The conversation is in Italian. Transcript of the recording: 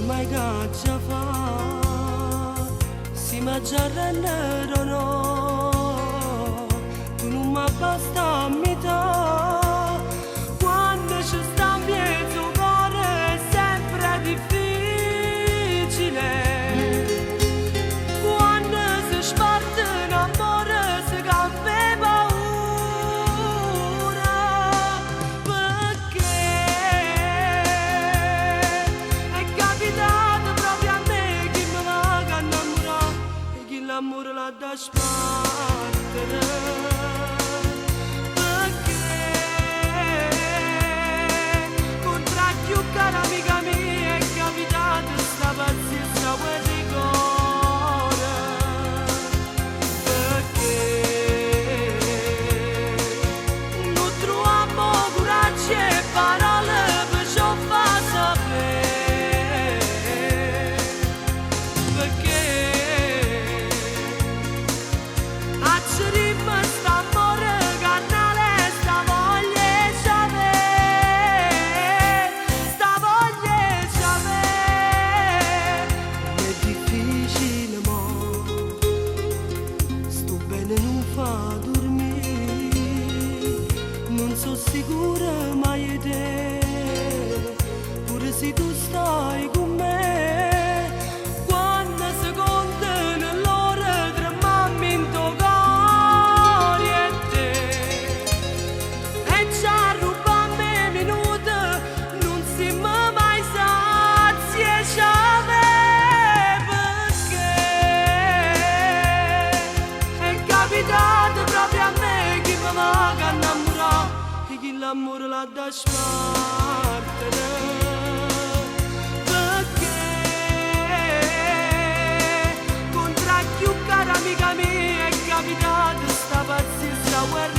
mai caccia fa, si mangia o no, tu non mi basta a metà, quando ci sta in mezzo cuore è sempre difficile, quando si sparte un amore si cambia paura, perché è capitato proprio a me che mi va a innamorare e che l'amore l'ha da spartere, perché contra più cara amica mia è capitato sta pazienza quel rigore, perché non troviamo coraggio e parole per ciò fa sapere, perché accerimmo st'amore carnale, sta voglia c'avere, è difficile mo, sto bene non fa dormire, non so sicura mai di te, pure se tu stai con me, quando si contano l'ora tremammo in tuo cuore e te, e ci rubammo i minuti, non siamo mai sazi e perché è capitato proprio a me che mi va a innamorare e che l'amore l'ha da spartere, perché contra più cara amica mia è capitato sta pazienza guerra